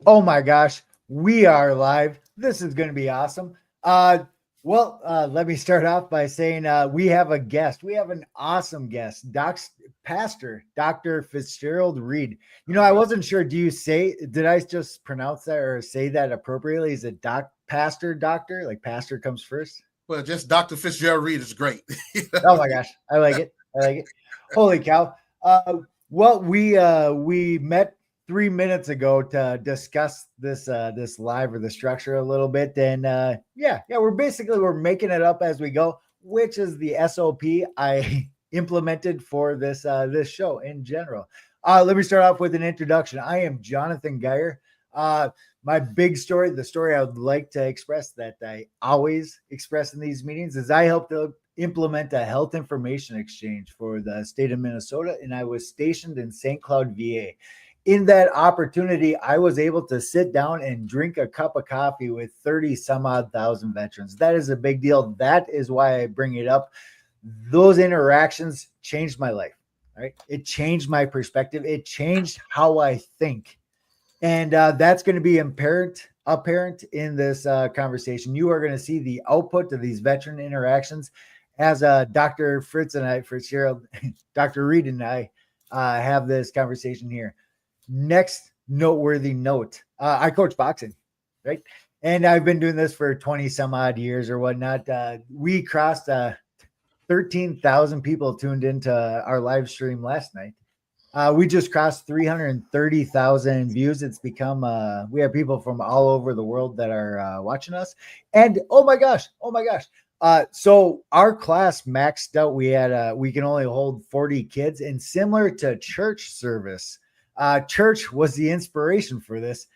Oh my gosh, we are live. This is going to be awesome. Let me start off by saying we have a guest. We have an awesome guest, Pastor Dr. Fitzgerald Reed. I wasn't sure. Did I just pronounce that or say that appropriately? Is it Pastor Doctor? Like Pastor comes first? Well, just Dr. Fitzgerald Reed is great. Oh my gosh, I like it. I like it. Holy cow! We met 3 minutes ago to discuss this live or the structure a little bit, and we're making it up as we go, which is the SOP I implemented for this show in general. Let me start off with an introduction. I am Jonathan Geyer. My big story, the story I would like to express that I always express in these meetings, is I helped to implement a health information exchange for the state of Minnesota, and I was stationed in St. Cloud, VA. In that opportunity, I was able to sit down and drink a cup of coffee with 30 some odd thousand veterans. That is a big deal. That is why I bring it up. Those interactions changed my life, right? It changed my perspective. It changed how I think. And that's going to be apparent in this conversation. You are going to see the output of these veteran interactions as Dr. Fitzgerald, Dr. Reed and I have this conversation here. Next noteworthy note, I coach boxing, right? And I've been doing this for 20 some odd years or whatnot. We crossed 13,000 people tuned into our live stream last night. We just crossed 330,000 views. It's become, we have people from all over the world that are watching us. And oh my gosh. So our class maxed out. We can only hold 40 kids, and similar to church service, church was the inspiration for this.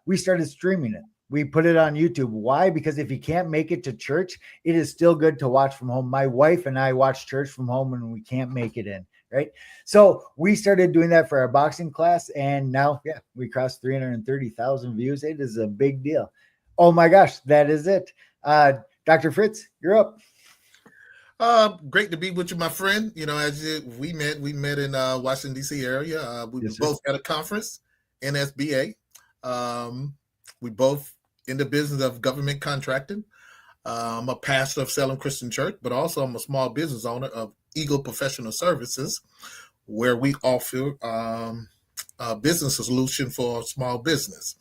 We started streaming it. We put it on YouTube. Why? Because if you can't make it to church, it is still good to watch from home. My wife and I watch church from home when we can't make it in. Right. So we started doing that for our boxing class. And now, we crossed 330,000 views. It is a big deal. Oh my gosh, that is it. Dr. Fritz, you're up. Great to be with you, my friend. We met in Washington, D.C. area. We Yes, sir. both at a conference, NSBA. We both in the business of government contracting. I'm a pastor of Salem Christian Church, but also I'm a small business owner of Eagle Professional Services, where we offer a business solution for small business.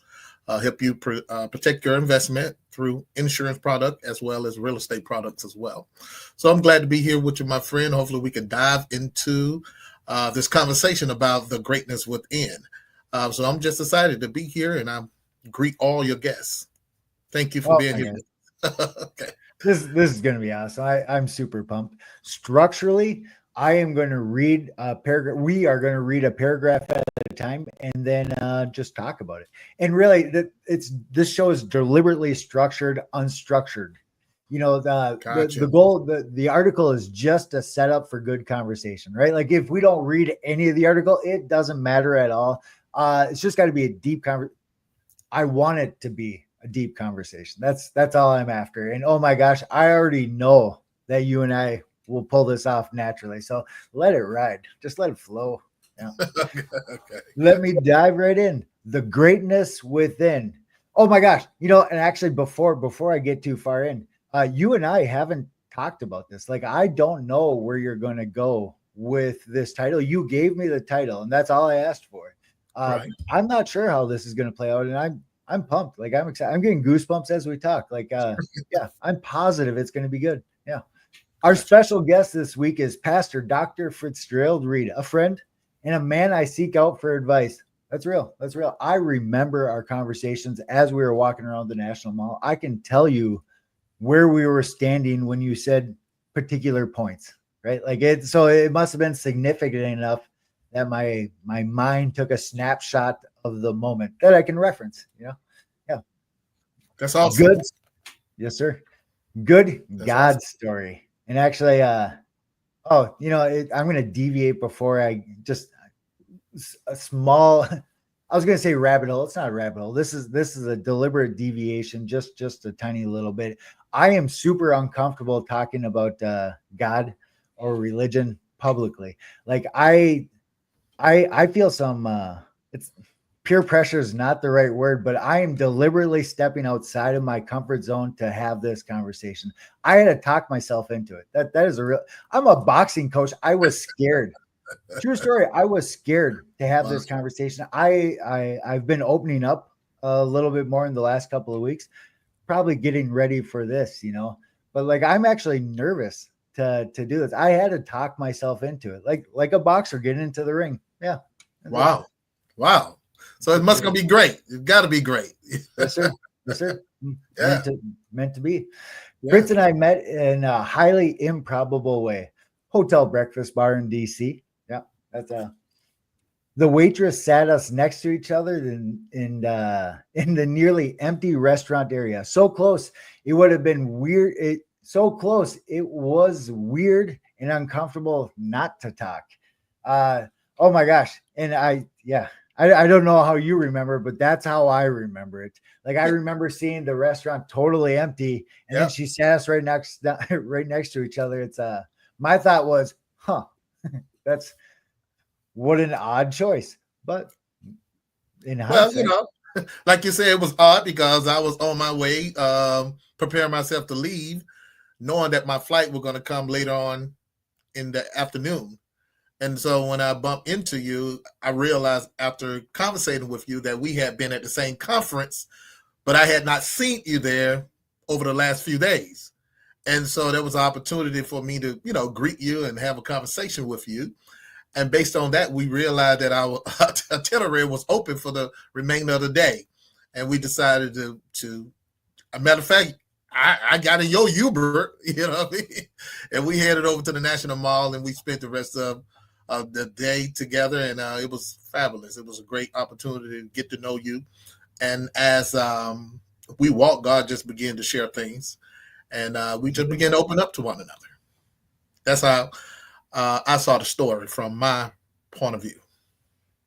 Help you protect your investment through insurance product as well as real estate products as well. So I'm glad to be here with you, my friend. Hopefully we can dive into this conversation about the greatness within. So I'm just excited to be here, and I greet all your guests. Thank you for being here. Okay. This is going to be awesome. I'm super pumped. Structurally, I am going to read a paragraph. We are going to read a paragraph at a time, and then just talk about it. And really, this show is deliberately structured, unstructured. The goal, the article is just a setup for good conversation, right? Like if we don't read any of the article, it doesn't matter at all. It's just got to be a deep conversation. I want it to be a deep conversation. That's all I'm after. And oh my gosh, I already know that you and I will pull this off naturally. So let it ride. Just let it flow. Yeah. Okay. Let me dive right in. The greatness within. Oh my gosh. And actually before I get too far in, you and I haven't talked about this. Like, I don't know where you're going to go with this title. You gave me the title, and that's all I asked for. Right. I'm not sure how this is going to play out, and I'm pumped. Like, I'm excited. I'm getting goosebumps as we talk. Like, I'm positive it's going to be good. Yeah. Our special guest this week is Pastor Dr. Fitzgerald Reed, a friend and a man I seek out for advice. That's real. That's real. I remember our conversations as we were walking around the National Mall. I can tell you where we were standing when you said particular points, right? Like so it must have been significant enough that my mind took a snapshot of the moment that I can reference, Yeah. That's awesome. Good. Yes, sir. Good. That's God awesome. Story. And actually, I'm going to deviate before I just a small, I was going to say rabbit hole. It's not a rabbit hole. This is a deliberate deviation, just a tiny little bit. I am super uncomfortable talking about God or religion publicly. Like I feel some peer pressure is not the right word, but I am deliberately stepping outside of my comfort zone to have this conversation. I had to talk myself into it. That is a real. I'm a boxing coach. I was scared. True story. I was scared to have Wow. this conversation. I've been opening up a little bit more in the last couple of weeks, probably getting ready for this, But like I'm actually nervous to do this. I had to talk myself into it, like a boxer getting into the ring. Yeah. Wow. Wow. So it must gonna be great. It's got to be great. Yes, sir. Yes, sir. Yeah. Meant to be. Yeah. Fritz and I met in a highly improbable way. Hotel breakfast bar in DC. Yeah, that's the waitress sat us next to each other in the nearly empty restaurant area. So close, it would have been weird. So close, it was weird and uncomfortable not to talk. Oh my gosh. And I don't know how you remember, but that's how I remember it. Like I remember seeing the restaurant totally empty, and then she sat us right next to each other. It's my thought was, that's what an odd choice. But in hindsight, like you said, it was odd because I was on my way, preparing myself to leave, knowing that my flight was going to come later on in the afternoon. And so when I bumped into you, I realized after conversating with you that we had been at the same conference, but I had not seen you there over the last few days. And so there was an opportunity for me to, greet you and have a conversation with you. And based on that, we realized that our itinerary was open for the remainder of the day. And we decided to a matter of fact, I got in your Uber, and we headed over to the National Mall and we spent the rest of the day together, and it was fabulous. It was a great opportunity to get to know you. And as we walked, God just began to share things, and we just began to open up to one another. That's how I saw the story from my point of view.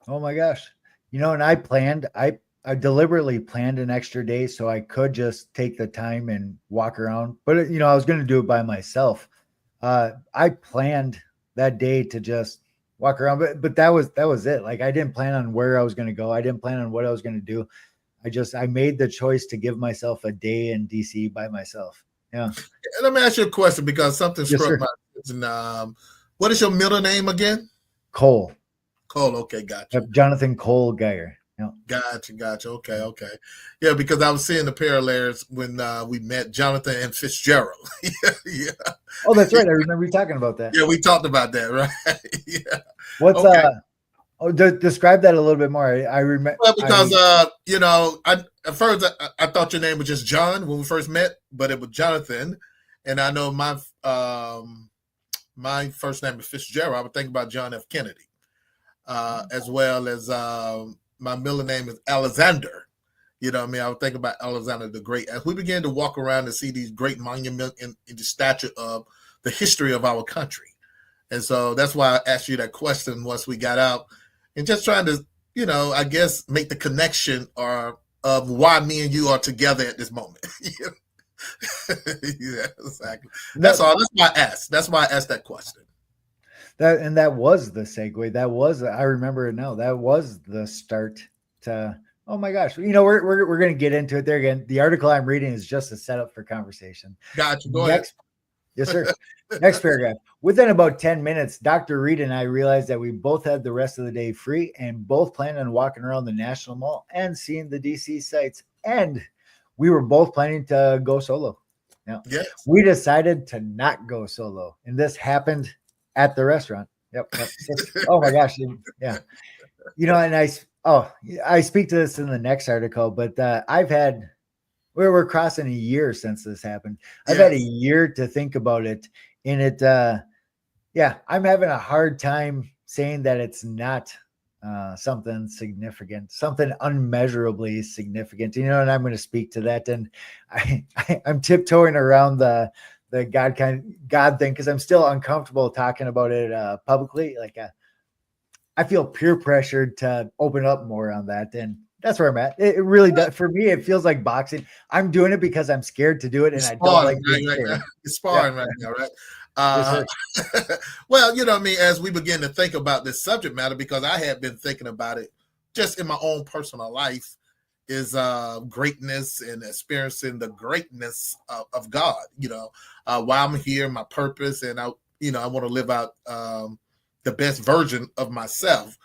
Oh my gosh. And I deliberately planned an extra day so I could just take the time and walk around. But I was going to do it by myself. I planned that day to just walk around, but that was it. Like I didn't plan on where I was going to go. I didn't plan on what I was going to do. I made the choice to give myself a day in DC by myself. Yeah. Let me ask you a question because something struck my attention. What is your middle name again? Cole. Cole. Okay. Gotcha. Jonathan Cole Geyer. Yeah. Gotcha. Okay. Yeah, because I was seeing the parallels when we met Jonathan and Fitzgerald. Yeah. Oh, that's right. I remember you talking about that. Yeah, we talked about that, right? Yeah. What's describe that a little bit more. I remember. Well, because at first I thought your name was just John when we first met, but it was Jonathan, and I know my first name is Fitzgerald. I would think about John F. Kennedy, as well as my middle name is Alexander. I would think about Alexander the Great. As we began to walk around and see these great monuments in the stature of the history of our country. And so that's why I asked you that question once we got out and just trying to, I guess make the connection of why me and you are together at this moment. Yeah, exactly. That's all. That's why I asked that question. That was the segue. I remember it now. That was the start to, oh my gosh. We're going to get into it there again. The article I'm reading is just a setup for conversation. Gotcha. Go ahead. Yes, sir. Next paragraph. Within about 10 minutes, Dr. Reed and I realized that we both had the rest of the day free and both planned on walking around the National Mall and seeing the DC sites. And we were both planning to go solo. Now, yes. We decided to not go solo. And this happened at the restaurant. Yep. Oh my gosh. Yeah. And I speak to this in the next article, but we're crossing a year since this happened. I've had a year to think about it. And I'm having a hard time saying that it's not something significant, something unmeasurably significant, and I'm going to speak to that. And I'm tiptoeing around the God thing because I'm still uncomfortable talking about it publicly. Like I feel peer pressured to open up more on that, and that's where I'm at. It really does. For me, it feels like boxing. I'm doing it because I'm scared to do it, and I don't like being scared. It's sparring right now, right? Well, as we begin to think about this subject matter, because I had been thinking about it just in my own personal life is greatness and experiencing the greatness of God. Why I'm here, my purpose, and I want to live out the best version of myself.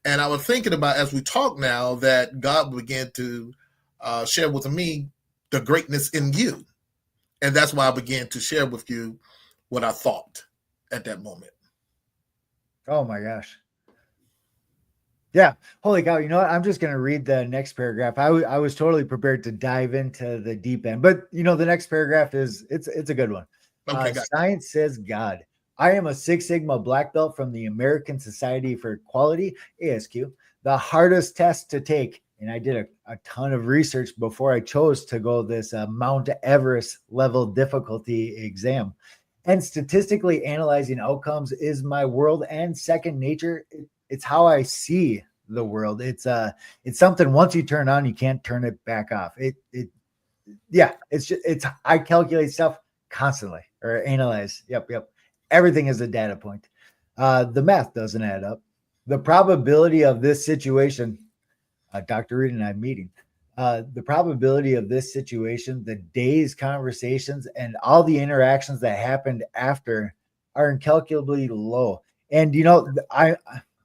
And I was thinking about, as we talk now, that God began to share with me the greatness in you, and that's why I began to share with you what I thought at that moment. Oh my gosh. Yeah. Holy cow. You know what? I'm just going to read the next paragraph. I was totally prepared to dive into the deep end, but the next paragraph it's a good one. Okay, got Science says God. I am a Six Sigma black belt from the American Society for Quality, ASQ, the hardest test to take. And I did a ton of research before I chose to go this Mount Everest level difficulty exam. And statistically analyzing outcomes is my world and second nature. It's how I see the world. It's something once you turn on, you can't turn it back off. It's I calculate stuff constantly or analyze. Yep. Everything is a data point. The math doesn't add up. The probability of this situation, Dr. Reed and I meeting, the probability of this situation, the day's conversations, and all the interactions that happened after are incalculably low. And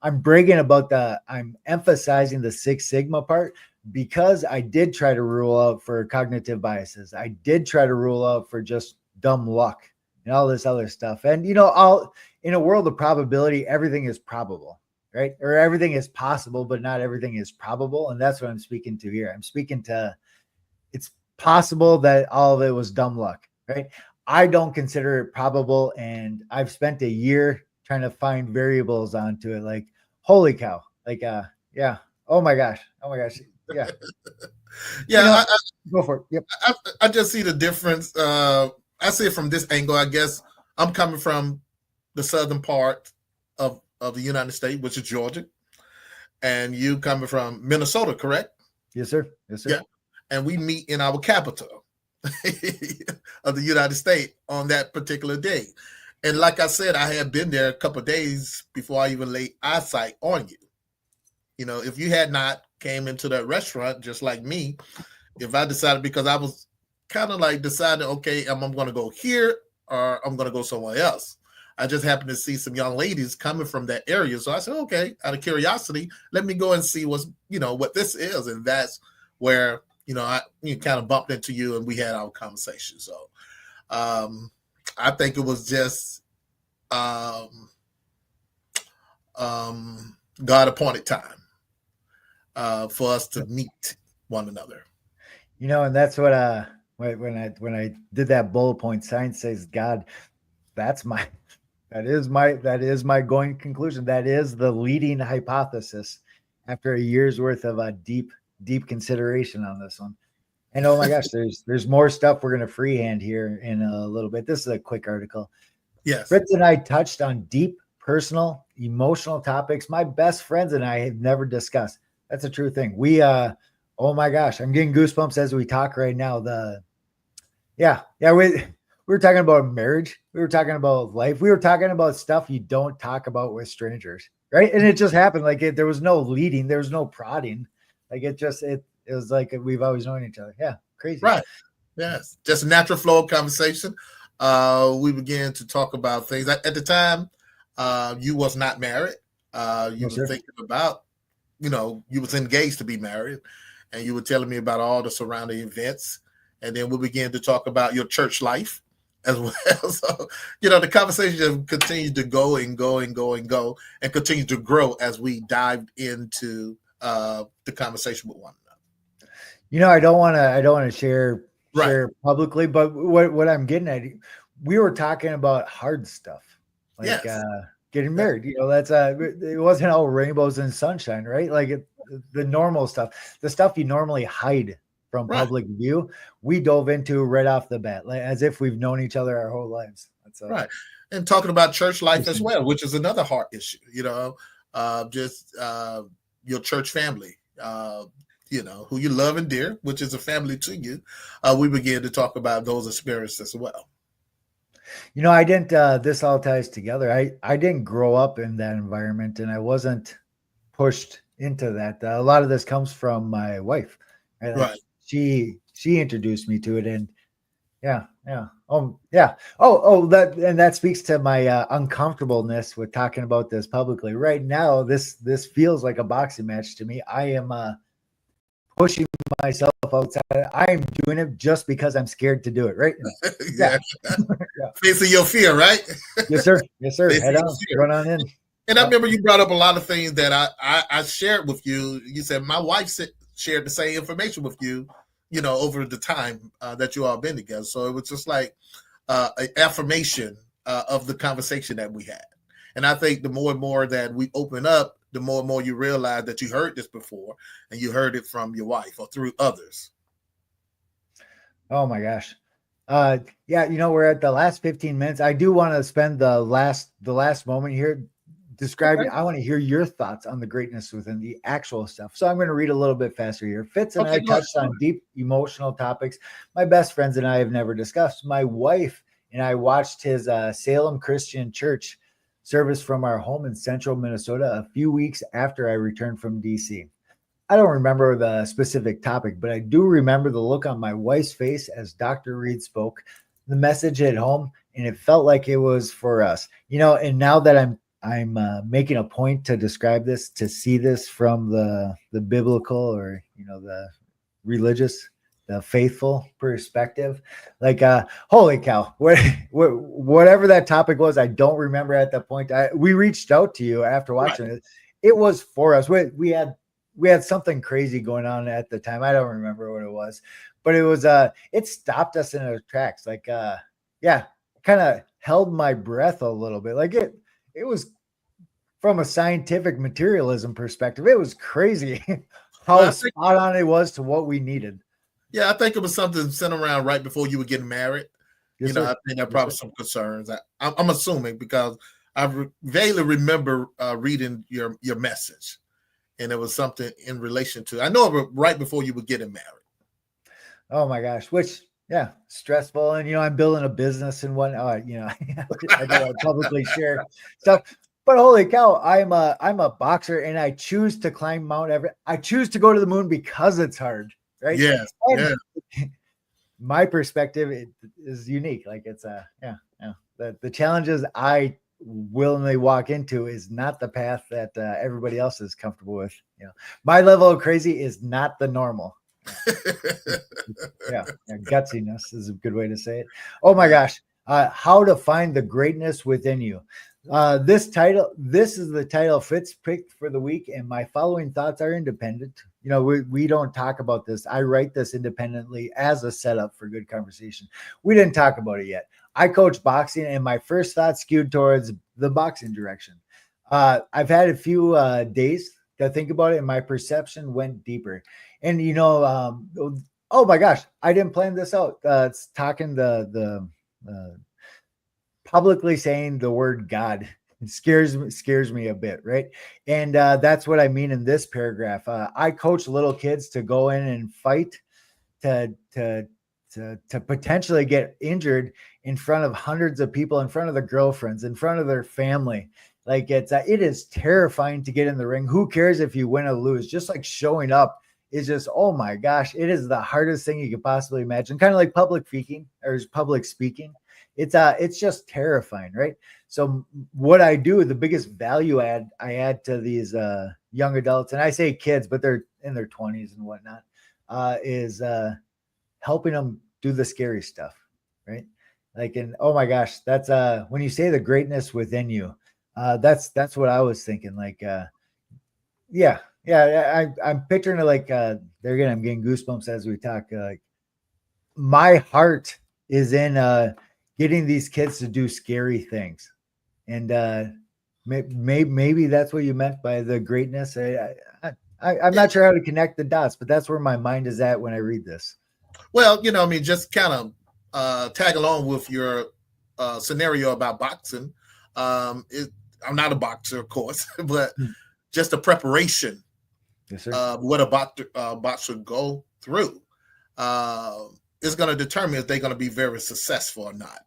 I'm bragging about I'm emphasizing the Six Sigma part because I did try to rule out for cognitive biases. I did try to rule out for just dumb luck and all this other stuff. And, all in a world of probability, everything is probable, right? Or everything is possible, but not everything is probable. And that's what I'm speaking to here. I'm speaking to, it's possible that all of it was dumb luck, right? I don't consider it probable. And I've spent a year trying to find variables onto it. Like, holy cow. Like, yeah. Oh my gosh. Yeah. Yeah. Go for it. Yep. I just see the difference. I see it from this angle. I guess I'm coming from the southern part of the United States, which is Georgia, and you coming from Minnesota, correct? Yes, sir. Yeah. And we meet in our capital of the United States on that particular day. And like I said, I had been there a couple of days before I even laid eyesight on you. If you had not came into that restaurant, just like me, if I decided, because I was kind of like deciding, okay, I'm going to go here or I'm going to go somewhere else. I just happened to see some young ladies coming from that area. So I said, okay, out of curiosity, let me go and see what this is. And that's where, I kind of bumped into you and we had our conversation. So I think it was just God appointed time for us to meet one another. And that's what when I did that bullet point, science says God, that is my going conclusion. That is the leading hypothesis after a year's worth of deep consideration on this one. And oh my gosh, there's more stuff we're going to freehand here in a little bit. This is a quick article. Yes. Fritz and I touched on deep, personal, emotional topics my best friends and I have never discussed. That's a true thing. We oh my gosh, I'm getting goosebumps as we talk right now. We were talking about marriage. We were talking about life. We were talking about stuff you don't talk about with strangers, right? And it just happened. Like there was no leading, there was no prodding. Like it was like we've always known each other. Yeah, crazy. Right. Yes, just a natural flow of conversation. We began to talk about things. At the time, you was not married. You were thinking about, you was engaged to be married, and you were telling me about all the surrounding events. And then we began to talk about your church life as well. So, the conversation continued to go and go and go and go and continue to grow as we dived into the conversation with one another. I don't want to share publicly, but what I'm getting at, we were talking about hard stuff, like getting married. That's it wasn't all rainbows and sunshine, right? Like the normal stuff, the stuff you normally hide from public view, we dove into right off the bat, like as if we've known each other our whole lives. That's right. And talking about church life as well, which is another hard issue, just your church family, who you love and dear, which is a family to you. We began to talk about those experiences as well. I didn't, this all ties together. I didn't grow up in that environment, and I wasn't pushed into that. A lot of this comes from my wife, right? Like Right. she introduced me to it, and yeah, yeah. Yeah. That speaks to my uncomfortableness with talking about this publicly. Right now, this feels like a boxing match to me. I am pushing myself outside. I am doing it just because I'm scared to do it, right? Yeah. Yeah. Yeah. Facing your fear, right? Yes, sir. Yes, sir. Facing Head your on. fear. Run on in. And I Yep. remember you brought up a lot of things that I shared with you. You said my wife shared the same information with you, over the time that you all been together. So it was just like an affirmation of the conversation that we had. And I think the more and more that we open up, the more and more you realize that you heard this before and you heard it from your wife or through others. Oh my gosh. Yeah, we're at the last 15 minutes. I do want to spend the last moment here describing. Okay. I want to hear your thoughts on the greatness within the actual stuff. So I'm going to read a little bit faster here. Fitz and Okay, I go ahead. touched on deep emotional topics my best friends and I have never discussed. My wife and I watched his Salem Christian Church service from our home in central Minnesota a few weeks after I returned from DC. I don't remember the specific topic, but I do remember the look on my wife's face as Dr. Reed spoke, the message hit home, and it felt like it was for us. And now that I'm making a point to describe this, to see this from the biblical, or the religious, the faithful perspective, like holy cow, whatever that topic was, I don't remember at that point. We reached out to you after Right. watching it. It was for us. We had something crazy going on at the time. I don't remember what it was, but it stopped us in our tracks. Like yeah, kind of held my breath a little bit. Like it was, from a scientific materialism perspective, it was crazy Well, how spot on it was to what we needed. I think it was something sent around right before you were getting married. Yes, I sir. think that Yes, probably sir. some concerns. I'm assuming because vaguely remember reading your message, and it was something in relation to. I know it was right before you were getting married. Oh my gosh, which, yeah, stressful. And I'm building a business and whatnot. I don't want to publicly share stuff. But holy cow, I'm a boxer, and I choose to climb Mount Everest. I choose to go to the moon because it's hard, right? Yes, And yes. my perspective is unique. Like it's yeah, yeah. The challenges I willingly walk into is not the path that everybody else is comfortable with. My level of crazy is not the normal. Yeah, gutsiness is a good way to say it. Oh my gosh, how to find the greatness within you. This is the title Fitz picked for the week, and my following thoughts are independent. We don't talk about this. I write this independently as a setup for good conversation. We didn't talk about it yet. I coach boxing, and my first thoughts skewed towards the boxing direction. I've had a few days to think about it, and my perception went deeper. And oh my gosh, I didn't plan this out. It's talking the publicly saying the word God scares me a bit, right? And that's what I mean in this paragraph. I coach little kids to go in and fight to potentially get injured in front of hundreds of people, in front of their girlfriends, in front of their family. Like it is terrifying to get in the ring. Who cares if you win or lose? Just like showing up is just, oh my gosh, it is the hardest thing you could possibly imagine. Kind of like public speaking. It's just terrifying, right? So what I do, the biggest value add I add to these young adults, and I say kids, but they're in their 20s and whatnot, is helping them do the scary stuff, right? Like, and oh my gosh, that's when you say the greatness within you, that's what I was thinking. Like, yeah, I'm picturing it like there again. I'm getting goosebumps as we talk. Like, my heart is in getting these kids to do scary things, and maybe that's what you meant by the greatness. I'm not sure how to connect the dots, but that's where my mind is at when I read this. Well, just kind of tag along with your scenario about boxing. I'm not a boxer, of course, but just the preparation Yes, sir. of what a boxer go through is going to determine if they're going to be very successful or not.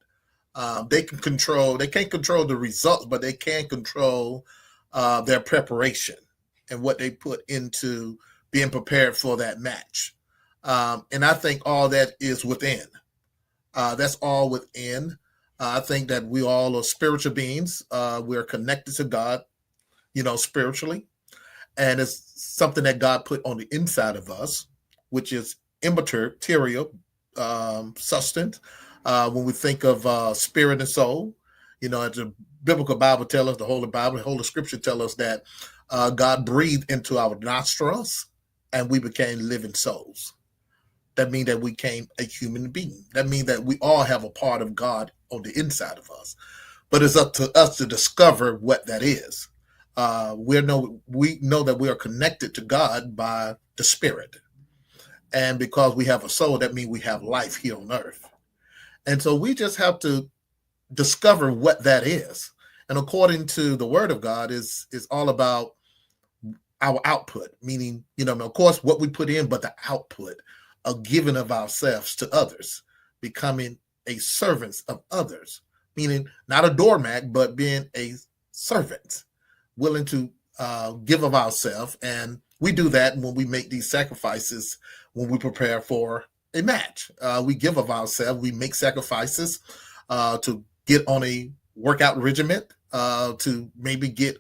They can't control the results, but they can control their preparation. and what they put into being prepared for that match. And I think all that is within. That's all within. I think that we all are spiritual beings. We're connected to God, spiritually. And it's something that God put on the inside of us, which is immaterial substance. When we think of spirit and soul, as the biblical Bible tells us, the Holy Scripture tells us that God breathed into our nostrils and we became living souls. That means that we became a human being. That means that we all have a part of God on the inside of us. But it's up to us to discover what that is. We know that we are connected to God by the Spirit. And because we have a soul, that means we have life here on earth. And so we just have to discover what that is. And according to the Word of God, is all about our output, meaning, of course, what we put in, but the output, a giving of ourselves to others, becoming a servant of others, meaning not a doormat, but being a servant, willing to give of ourselves. And we do that when we make these sacrifices, when we prepare for a match. We give of ourselves, we make sacrifices to get on a workout regimen, to maybe get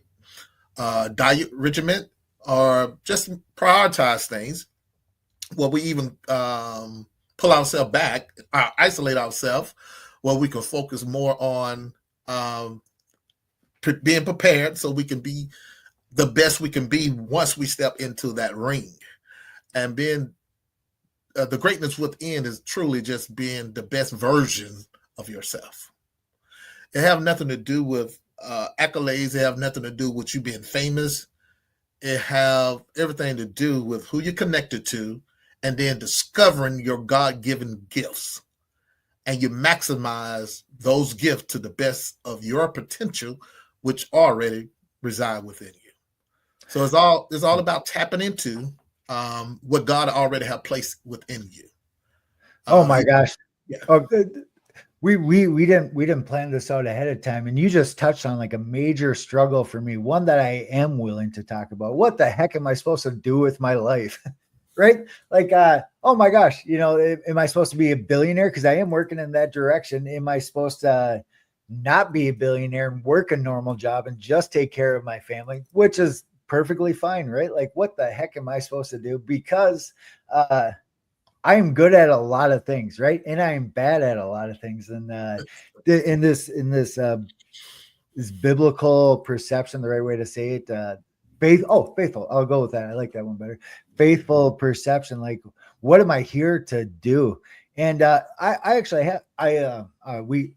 diet regimen, or just prioritize things. Well, we even pull ourselves back, isolate ourselves, where we can focus more on being prepared so we can be the best we can be once we step into that ring. And being the greatness within is truly just being the best version of yourself. It have nothing to do with accolades. It have nothing to do with you being famous. It have everything to do with who you're connected to, and then discovering your God-given gifts. And you maximize those gifts to the best of your potential, which already reside within you. So it's all about tapping into what God already have placed within you. Oh my gosh. Yeah. Oh, we didn't plan this out ahead of time, and you just touched on like a major struggle for me, one that I am willing to talk about. What the heck am I supposed to do with my life? Right? Like, oh my gosh, am I supposed to be a billionaire? Because I am working in that direction. Am I supposed to not be a billionaire and work a normal job and just take care of my family, which is perfectly fine, right? Like, what the heck am I supposed to do? Because I am good at a lot of things, right? And I am bad at a lot of things. And in this is biblical perception the right way to say it? Faithful. I'll go with that. I like that one better. Faithful perception. Like, what am I here to do? And I actually have we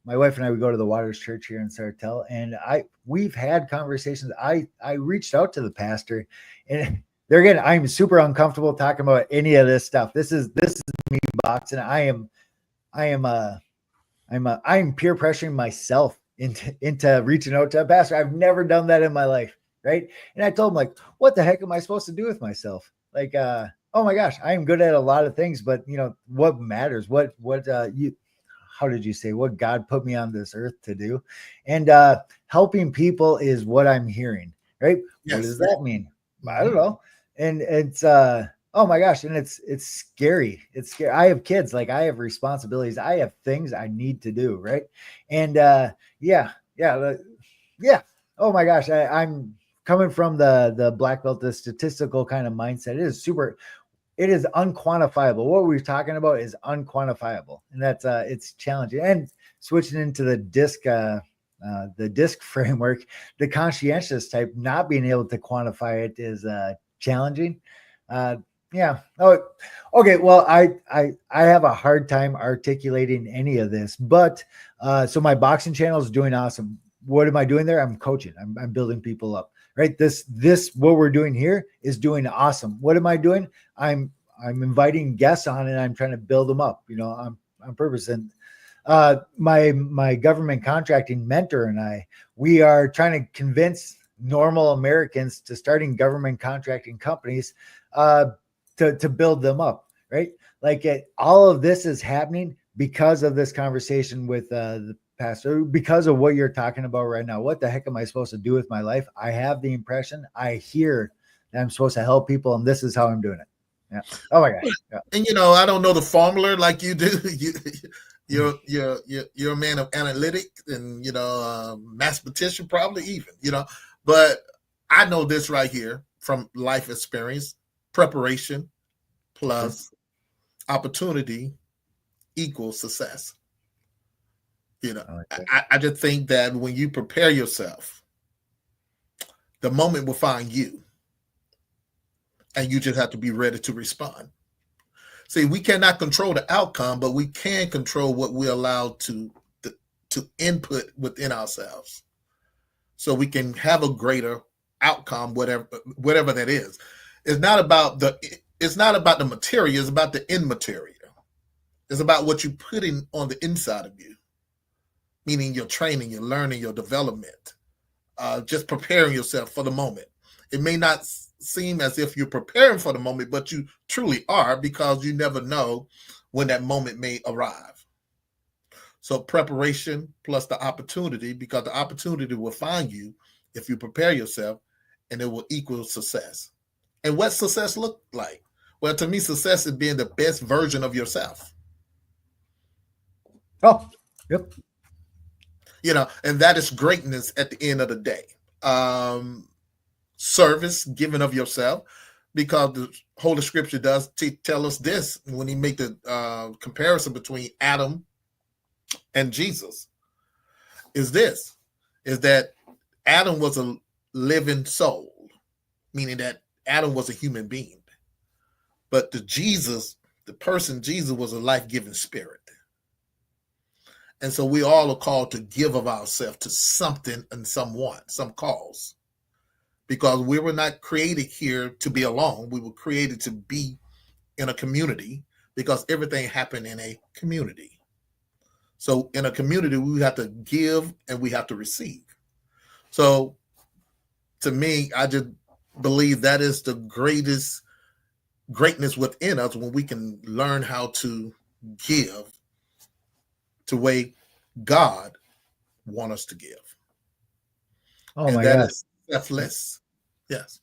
my wife and I, we go to the Waters Church here in Sartell, and we've had conversations. I reached out to the pastor, and there again, I'm super uncomfortable talking about any of this stuff. This is me boxing. I'm peer pressuring myself into reaching out to a pastor. I've never done that in my life, right? And I told him, like, what the heck am I supposed to do with myself? Like, oh my gosh, I am good at a lot of things, but what matters? How did you say what God put me on this earth to do? And helping people is what I'm hearing, right? Yes. What does that mean? I don't know. And it's oh my gosh, and it's scary. It's scary. I have kids, like I have responsibilities. I have things I need to do, right? And yeah. Oh my gosh, I'm coming from the black belt, the statistical kind of mindset. It is unquantifiable. What we're talking about is unquantifiable, and that's it's challenging. And switching into the disc framework, the conscientious type, not being able to quantify it is challenging. Yeah. Oh, okay. Well, I have a hard time articulating any of this, but so my boxing channel is doing awesome. What am I doing there? I'm coaching. I'm building people up. Right. This what we're doing here is doing awesome. What am I doing? I'm inviting guests on, and I'm trying to build them up. On purpose. And my government contracting mentor and we are trying to convince normal Americans to starting government contracting companies to build them up, right? Like all of this is happening because of this conversation with the pastor, because of what you're talking about right now. What the heck am I supposed to do with my life? I have the impression I hear I'm supposed to help people, and this is how I'm doing it. Yeah. Oh my gosh. Yeah. And I don't know the formula like you do. You're a man of analytics and mathematician probably even. But I know this right here from life experience: preparation plus opportunity equals success. I just think that when you prepare yourself, the moment will find you, and you just have to be ready to respond. See, we cannot control the outcome, but we can control what we allow to input within ourselves, so we can have a greater outcome, whatever that is. It's not about the material; it's about the immaterial. It's about what you put in on the inside of you, meaning your training, your learning, your development, just preparing yourself for the moment. It may not seem as if you're preparing for the moment, but you truly are, because you never know when that moment may arrive. So preparation plus the opportunity, because the opportunity will find you if you prepare yourself, and it will equal success. And what success look like? Well, to me, success is being the best version of yourself. Oh, yep. And that is greatness at the end of the day. Service, giving of yourself, because the Holy Scripture does tell us this when he made the comparison between Adam and Jesus. Is that Adam was a living soul, meaning that Adam was a human being, but the person Jesus was a life-giving spirit. And so we all are called to give of ourselves to something and someone, some cause. Because we were not created here to be alone. We were created to be in a community, because everything happened in a community. So in a community, we have to give and we have to receive. So to me, I just believe that is the greatness within us, when we can learn how to give the way God wants us to give. Oh my gosh. Is selfless. Yes.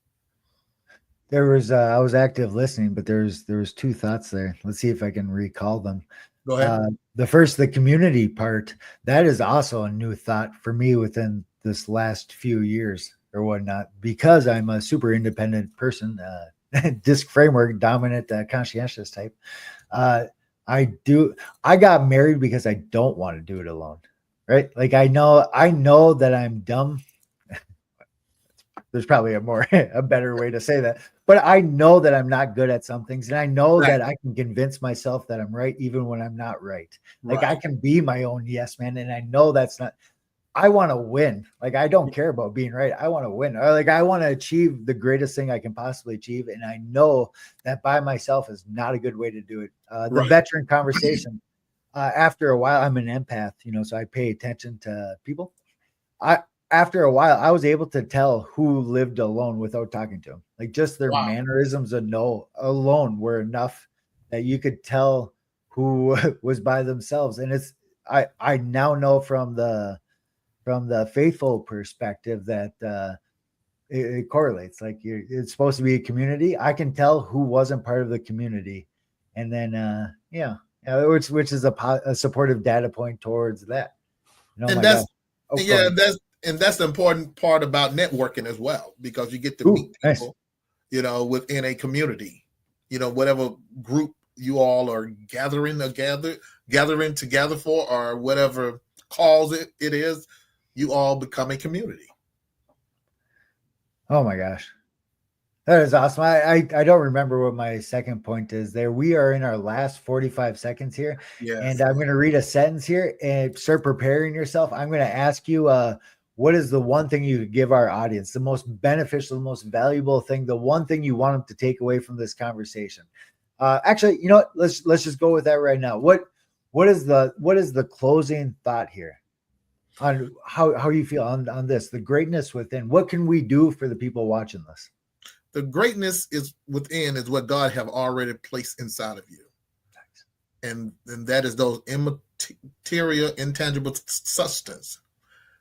There was I was active listening, but there was two thoughts there. Let's see if I can recall them. Go ahead. The first, the community part, that is also a new thought for me within this last few years or whatnot, because I'm a super independent person, disc framework, dominant, conscientious type. I got married because I don't want to do it alone. Right. Like I know that I'm dumb. There's probably a better way to say that, but I know that I'm not good at some things, and I know that I can convince myself that I'm right even when I'm not right. Like I can be my own yes man, and I know that's not. I want to win. Like I don't care about being right. I want to win. Or like I want to achieve the greatest thing I can possibly achieve, and I know that by myself is not a good way to do it. The veteran conversation. After a while, I'm an empath, so I pay attention to people. After a while, I was able to tell who lived alone without talking to them. Like just their mannerisms alone were enough that you could tell who was by themselves. And I now know from the faithful perspective that it correlates. Like it's supposed to be a community. I can tell who wasn't part of the community, and then which is a supportive data point towards that. And that's the important part about networking as well, because you get to meet people, within a community, whatever group you all are gathering together for, or whatever cause it is, you all become a community. Oh my gosh. That is awesome. I don't remember what my second point is there. We are in our last 45 seconds here. Yes. And I'm going to read a sentence here and start preparing yourself. I'm going to ask you, what is the one thing you could give our audience, the most beneficial, the most valuable thing, the one thing you want them to take away from this conversation? Actually, you know what? Let's just go with that right now. What is the closing thought here on how you feel on this, the greatness within? What can we do for the people watching this? The greatness is within is what God have already placed inside of you. Nice. And that is those immaterial, intangible substance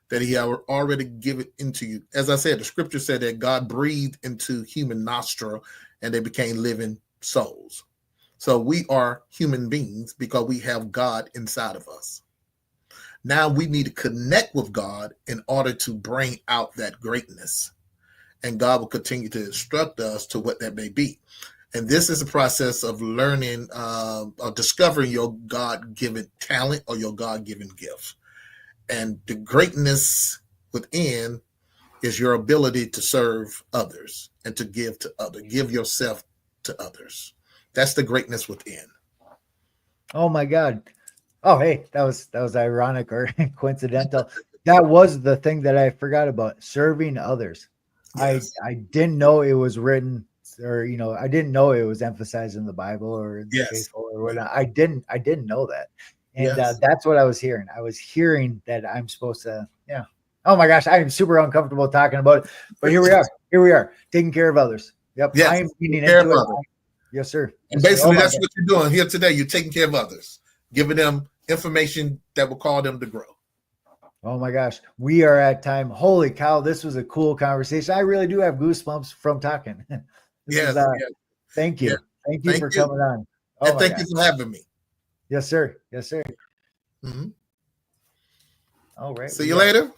that he already given into you. As I said, the scripture said that God breathed into human nostril and they became living souls. So we are human beings because we have God inside of us. Now we need to connect with God in order to bring out that greatness. And God will continue to instruct us to what that may be. And this is a process of learning, of discovering your God-given talent or your God-given gift. And the greatness within is your ability to serve others and to give to others, give yourself to others. That's the greatness within. Oh my God. Oh, hey, that was ironic or coincidental. That was the thing that I forgot about, serving others. Yes. I didn't know it was written, or I didn't know it was emphasized in the Bible or in the Yes. faithful or whatnot. I didn't know that. And Yes. that's what I was hearing. I was hearing that I'm supposed to, yeah. Oh my gosh, I am super uncomfortable talking about it. But here we are. Here we are, taking care of others. Yep. Yes. I am leaning Care into of it. others. Yes, sir. And Yes, sir. basically, Oh that's God. what you're doing here today. You're taking care of others, giving them information that will call them to grow. Oh my gosh, we are at time. Holy cow, this was a cool conversation. I really do have goosebumps from talking. Yes. Thank Yes. you. Thank you Thank for you. coming on. Oh And my thank gosh. you for having me. Yes, sir. Yes, sir. Mm-hmm. All right. See you later.